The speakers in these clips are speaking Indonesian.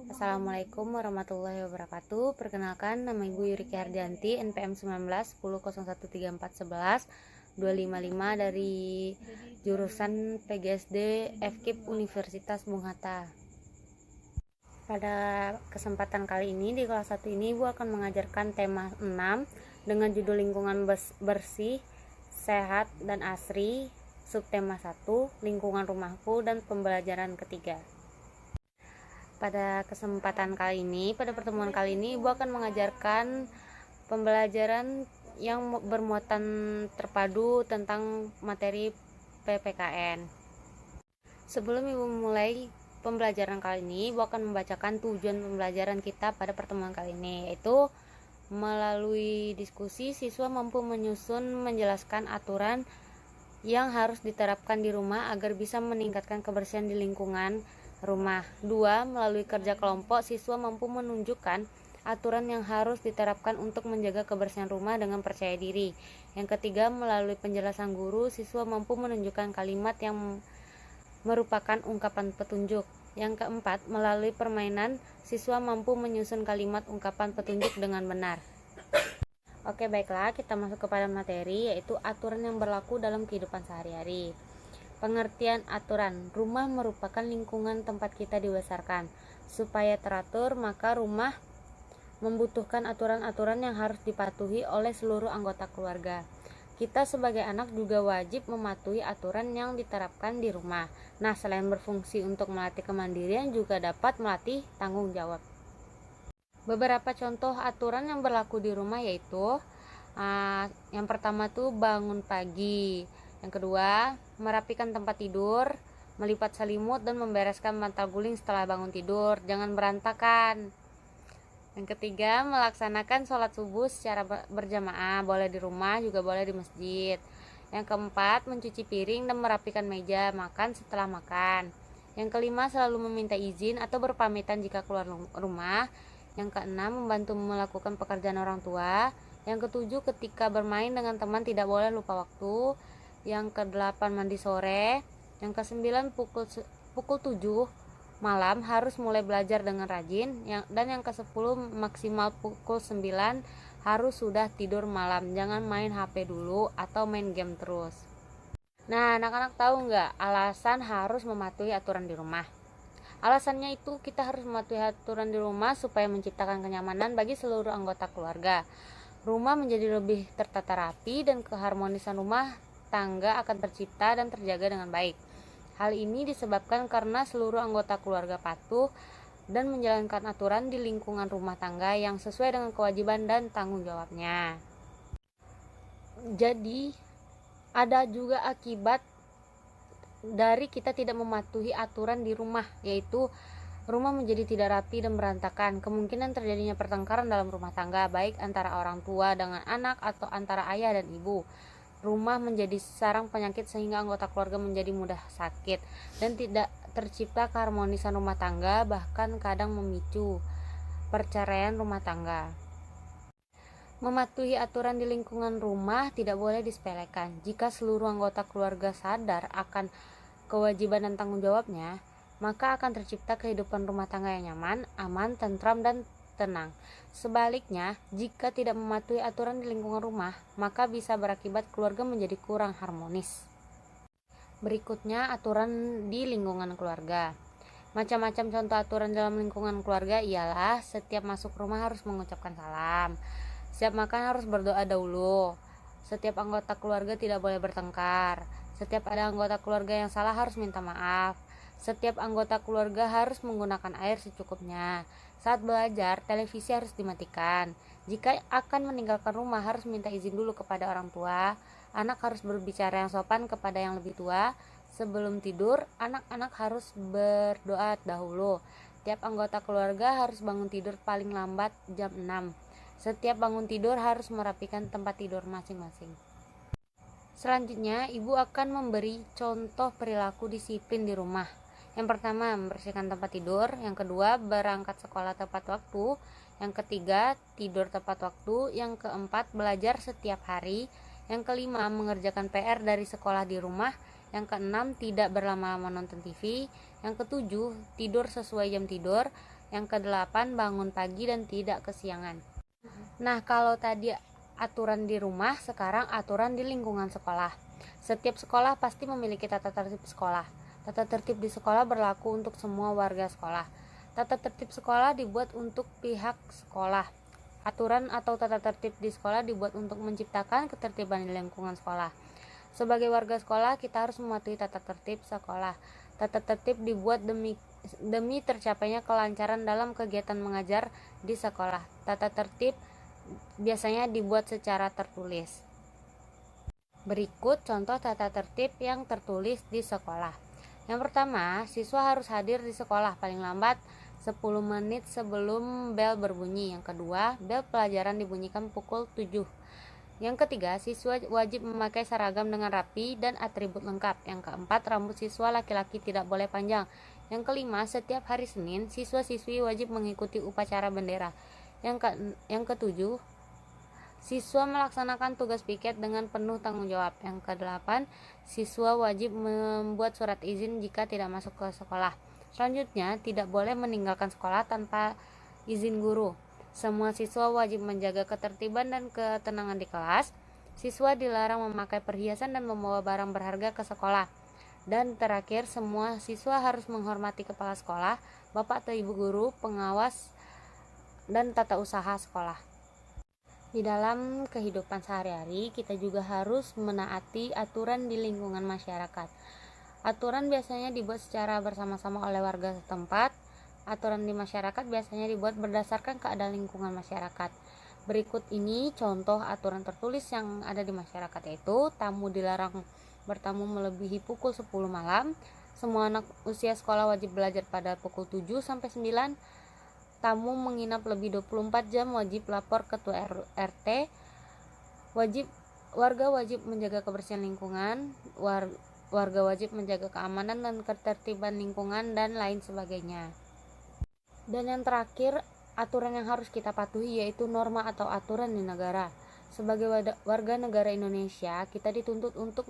Assalamualaikum warahmatullahi wabarakatuh. Perkenalkan, nama Ibu Yuriki Hardianti, NPM 19 10013411 255 dari jurusan PGSD FKIP Universitas Bung Hatta. Pada kesempatan kali ini di kelas 1 ini Ibu akan mengajarkan tema 6 dengan judul lingkungan bersih, sehat dan asri, subtema 1 lingkungan rumahku, dan pembelajaran ketiga. Pada pertemuan kali ini Ibu akan mengajarkan pembelajaran yang bermuatan terpadu tentang materi PPKN. Sebelum Ibu memulai pembelajaran kali ini, Ibu akan membacakan tujuan pembelajaran kita pada pertemuan kali ini, yaitu melalui diskusi siswa mampu menjelaskan aturan yang harus diterapkan di rumah agar bisa meningkatkan kebersihan di lingkungan rumah. 2. Melalui kerja kelompok, siswa mampu menunjukkan aturan yang harus diterapkan untuk menjaga kebersihan rumah dengan percaya diri. Yang ketiga, melalui penjelasan guru, siswa mampu menunjukkan kalimat yang merupakan ungkapan petunjuk. Yang keempat, melalui permainan, siswa mampu menyusun kalimat ungkapan petunjuk dengan benar. Oke, baiklah, kita masuk kepada materi, yaitu aturan yang berlaku dalam kehidupan sehari-hari. Pengertian aturan. Rumah merupakan lingkungan tempat kita dibesarkan. Supaya teratur, maka rumah membutuhkan aturan-aturan yang harus dipatuhi oleh seluruh anggota keluarga. Kita sebagai anak juga wajib mematuhi aturan yang diterapkan di rumah. Nah, selain berfungsi untuk melatih kemandirian, juga dapat melatih tanggung jawab. Beberapa contoh aturan yang berlaku di rumah yaitu yang pertama tuh bangun pagi. Yang kedua, merapikan tempat tidur, melipat selimut dan membereskan bantal guling setelah bangun tidur, jangan berantakan. Yang ketiga, melaksanakan sholat subuh secara berjamaah, boleh di rumah juga boleh di masjid. Yang keempat, mencuci piring dan merapikan meja makan setelah makan. Yang kelima, selalu meminta izin atau berpamitan jika keluar rumah. Yang keenam, membantu melakukan pekerjaan orang tua. Yang ketujuh, ketika bermain dengan teman tidak boleh lupa waktu. Yang kedelapan, mandi sore. Yang kesembilan, pukul 7 malam harus mulai belajar dengan rajin. Dan yang kesepuluh, maksimal pukul 9 harus sudah tidur malam. Jangan main HP dulu atau main game terus. Nah, anak-anak tahu nggak alasan harus mematuhi aturan di rumah? Alasannya itu kita harus mematuhi aturan di rumah supaya menciptakan kenyamanan bagi seluruh anggota keluarga. Rumah menjadi lebih tertata rapi dan keharmonisan rumah tangga akan tercipta dan terjaga dengan baik. Hal ini disebabkan karena seluruh anggota keluarga patuh dan menjalankan aturan di lingkungan rumah tangga yang sesuai dengan kewajiban dan tanggung jawabnya. Jadi, ada juga akibat dari kita tidak mematuhi aturan di rumah, yaitu rumah menjadi tidak rapi dan berantakan. Kemungkinan terjadinya pertengkaran dalam rumah tangga, baik antara orang tua dengan anak atau antara ayah dan ibu. Rumah menjadi sarang penyakit sehingga anggota keluarga menjadi mudah sakit dan tidak tercipta keharmonisan rumah tangga, bahkan kadang memicu perceraian rumah tangga. Mematuhi aturan di lingkungan rumah tidak boleh disepelekan. Jika seluruh anggota keluarga sadar akan kewajiban dan tanggung jawabnya, maka akan tercipta kehidupan rumah tangga yang nyaman, aman, tentram, dan tenang. Sebaliknya, jika tidak mematuhi aturan di lingkungan rumah, maka bisa berakibat keluarga menjadi kurang harmonis. Berikutnya, aturan di lingkungan keluarga. Macam-macam contoh aturan dalam lingkungan keluarga ialah setiap masuk rumah harus mengucapkan salam, setiap makan harus berdoa dahulu, setiap anggota keluarga tidak boleh bertengkar, setiap ada anggota keluarga yang salah harus minta maaf, setiap anggota keluarga harus menggunakan air secukupnya. Saat belajar, televisi harus dimatikan. Jika akan meninggalkan rumah harus minta izin dulu kepada orang tua. Anak harus berbicara yang sopan kepada yang lebih tua. Sebelum tidur, anak-anak harus berdoa dahulu. Tiap anggota keluarga harus bangun tidur paling lambat jam 6. Setiap bangun tidur harus merapikan tempat tidur masing-masing. Selanjutnya, Ibu akan memberi contoh perilaku disiplin di rumah. Yang pertama, membersihkan tempat tidur. Yang kedua, berangkat sekolah tepat waktu. Yang ketiga, tidur tepat waktu. Yang keempat, belajar setiap hari. Yang kelima, mengerjakan PR dari sekolah di rumah. Yang keenam, tidak berlama-lama nonton TV. Yang ketujuh, tidur sesuai jam tidur. Yang ke-8, bangun pagi dan tidak kesiangan. Nah, kalau tadi aturan di rumah, sekarang aturan di lingkungan sekolah. Setiap sekolah pasti memiliki tata tertib sekolah. Tata tertib di sekolah berlaku untuk semua warga sekolah. Tata tertib sekolah dibuat untuk pihak sekolah. Aturan atau tata tertib di sekolah dibuat untuk menciptakan ketertiban di lingkungan sekolah. Sebagai warga sekolah, kita harus mematuhi tata tertib sekolah. Tata tertib dibuat demi tercapainya kelancaran dalam kegiatan mengajar di sekolah. Tata tertib biasanya dibuat secara tertulis. Berikut contoh tata tertib yang tertulis di sekolah. Yang pertama, siswa harus hadir di sekolah paling lambat 10 menit sebelum bel berbunyi. Yang kedua, bel pelajaran dibunyikan pukul 7. Yang ketiga, siswa wajib memakai seragam dengan rapi dan atribut lengkap. Yang keempat, rambut siswa laki-laki tidak boleh panjang. Yang kelima, setiap hari Senin, siswa-siswi wajib mengikuti upacara bendera. Yang ketujuh, siswa melaksanakan tugas piket dengan penuh tanggung jawab. Yang kedelapan, siswa wajib membuat surat izin jika tidak masuk ke sekolah. Selanjutnya, tidak boleh meninggalkan sekolah tanpa izin guru. Semua siswa wajib menjaga ketertiban dan ketenangan di kelas. Siswa dilarang memakai perhiasan dan membawa barang berharga ke sekolah. Dan terakhir, semua siswa harus menghormati kepala sekolah, bapak atau ibu guru, pengawas, dan tata usaha sekolah. Di dalam kehidupan sehari-hari, kita juga harus menaati aturan di lingkungan masyarakat. Aturan biasanya dibuat secara bersama-sama oleh warga setempat. Aturan di masyarakat biasanya dibuat berdasarkan keadaan lingkungan masyarakat. Berikut ini contoh aturan tertulis yang ada di masyarakat, yaitu tamu dilarang bertamu melebihi pukul 10 malam. Semua anak usia sekolah wajib belajar pada pukul 7 sampai 9. Tamu menginap lebih 24 jam wajib lapor ketua RT. Warga wajib menjaga kebersihan lingkungan. Warga wajib menjaga keamanan dan ketertiban lingkungan dan lain sebagainya. Dan yang terakhir, aturan yang harus kita patuhi yaitu norma atau aturan di negara. Sebagai warga negara Indonesia, kita dituntut untuk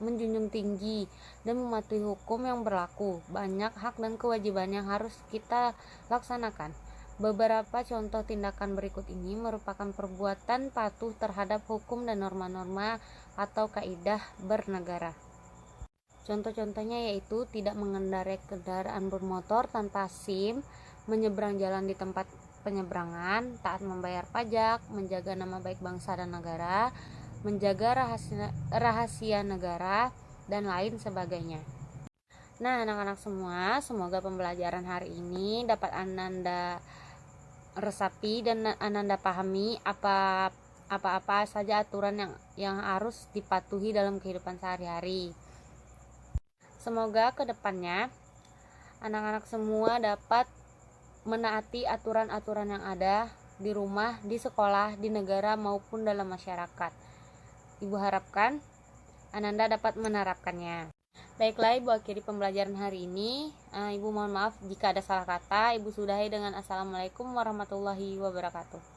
menjunjung tinggi dan mematuhi hukum yang berlaku. Banyak hak dan kewajiban yang harus kita laksanakan. Beberapa contoh tindakan berikut ini merupakan perbuatan patuh terhadap hukum dan norma-norma atau kaidah bernegara. Contoh-contohnya yaitu tidak mengendarai kendaraan bermotor tanpa SIM, menyeberang jalan di tempat penyeberangan, taat membayar pajak, menjaga nama baik bangsa dan negara, menjaga rahasia negara, dan lain sebagainya. Nah, anak-anak semua, semoga pembelajaran hari ini dapat Ananda resapi dan Ananda pahami apa-apa saja aturan yang harus dipatuhi dalam kehidupan sehari-hari. Semoga kedepannya anak-anak semua dapat menaati aturan-aturan yang ada di rumah, di sekolah, di negara maupun dalam masyarakat. Ibu harapkan Ananda dapat menerapkannya. Baiklah, Ibu akhiri pembelajaran hari ini. Ibu mohon maaf jika ada salah kata. Ibu sudahi dengan Assalamualaikum warahmatullahi wabarakatuh.